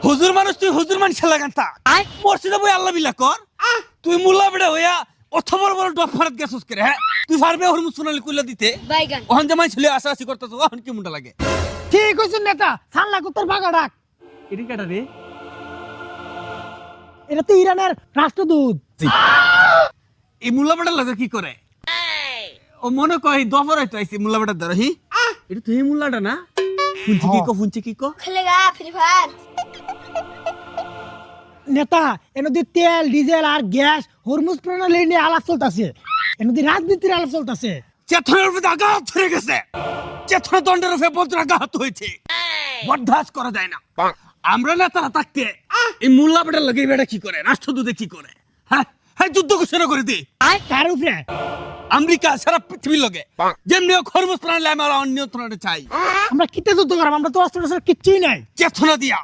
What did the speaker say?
হুজুর মানুষ তুই হুজুর মানুষ লাগান্তা মসজিদে বই আল্লাহ বিল্লাহ কর তুই মুল্লা বেড়া হইয়া অত বড় বড় ডপ ফারাত গেছস করে হ্যাঁ তুই পারবে হরমুজ সোনালি কইলা দিতে বাইগান ওহন জামাই ছেলে আশা করতেছ ওহন কি মুন্ডা লাগে ঠিক কইছেন নেতা সাল্লা কুত্তার বাগা ডাক এটি কাটা রে এটা তো ইরানের রাষ্ট্রদূত এই মুল্লা বেড়া লাগে কি করে ও মনে কয় দফর হইতো আইছি মুল্লা বেড়া ধর হি এটা তো এই মুল্লাটা না ফুঞ্চি কি কো খেলেগা ফ্রি ফায়ার নেতা এনদি তেল ডিজেল আর গ্যাস হরমুজ প্রণালী নিয়ে আলাপ চলতেছে এনদি রাজনীতির আলাপ চলতেছে চেতনার উপরে আঘাত ধরে গেছে চেতনা দণ্ডের উপরে বজ্র আঘাত হয়েছে বরদাস্ত করা যায় না আমরা নেতারা থাকতে এই মুল্লা বেটার লাগে বেটা কি করে রাষ্ট্রদূতে কি করে হ্যাঁ হ্যাঁ যুদ্ধ ঘোষণা করে দি কার উপরে আমেরিকা সারা পৃথিবীর লগে যেমনি খরমুজ প্রাণী আমরা অনিয়ন্ত্রণে চাই আমরা কিতে যুদ্ধ করাম আমরা তো অস্ত্র কিচ্ছুই নাই চেতনা দিয়া